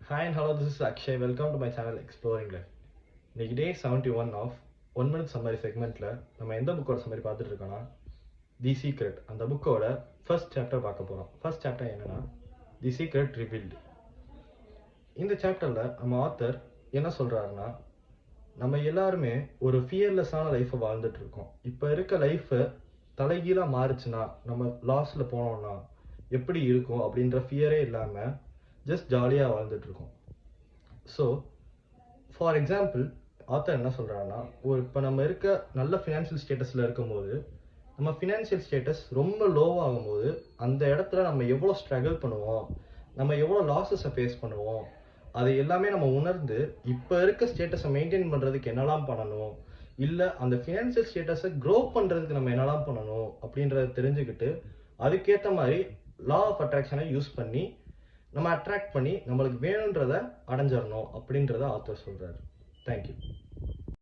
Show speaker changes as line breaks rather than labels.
Hi and hello, this is Akshay. Welcome to my channel Exploring Life. இன்னைக்கு டே 71 of 1 minute summary segmentல நம்ம எந்த புக்கோட summary பார்த்துட்டு இருக்கோம்னா தி சீக்ரெட். அந்த புக்கோட ஃபர்ஸ்ட் சாப்டர் பார்க்க போறோம். ஃபர்ஸ்ட் சாப்டர் என்னன்னா தி சீக்ரெட் ரிவீல்டு. இந்த சாப்டர்ல நம்ம ஆத்தர் என்ன சொல்றாருன்னா, நம்ம எல்லாருமே ஒரு ஃபியர்லெஸ்ஸான லைஃப்பை வாழ்ந்துட்டு இருக்கோம். இப்போ இருக்க லைஃப்பை தலைகீழாக மாறுச்சுன்னா, நம்ம லாஸ்ல போனோம்னா எப்படி இருக்கும் அப்படின்ற ஃபியரே இல்லாமல் ஜஸ்ட் ஜாலியாக வாழ்ந்துட்டு இருக்கோம். ஸோ ஃபார் எக்ஸாம்பிள் ஆத்தர் என்ன சொல்கிறாருன்னா, இப்போ நம்ம இருக்க நல்ல ஃபினான்ஷியல் ஸ்டேட்டஸில் இருக்கும்போது நம்ம ஃபினான்ஷியல் ஸ்டேட்டஸ் ரொம்ப லோவாகும் போது அந்த இடத்துல நம்ம எவ்வளோ ஸ்ட்ரகிள் பண்ணுவோம், நம்ம எவ்வளோ லாஸஸை ஃபேஸ் பண்ணுவோம், அதை எல்லாமே நம்ம உணர்ந்து இப்போ இருக்க ஸ்டேட்டஸை மெயின்டைன் பண்ணுறதுக்கு என்னெல்லாம் பண்ணணும், இல்லை அந்த ஃபினான்ஷியல் ஸ்டேட்டஸை க்ரோ பண்ணுறதுக்கு நம்ம என்னெல்லாம் பண்ணணும் அப்படின்றத தெரிஞ்சுக்கிட்டு அதுக்கேற்ற மாதிரி லா ஆஃப் அட்ராக்ஷனை யூஸ் பண்ணி நம்ம அட்ராக்ட் பண்ணி நம்மளுக்கு வேணுன்றதை அடைஞ்சிடணும் அப்படின்றத ஆத்தர் சொல்கிறாரு. தேங்க்யூ.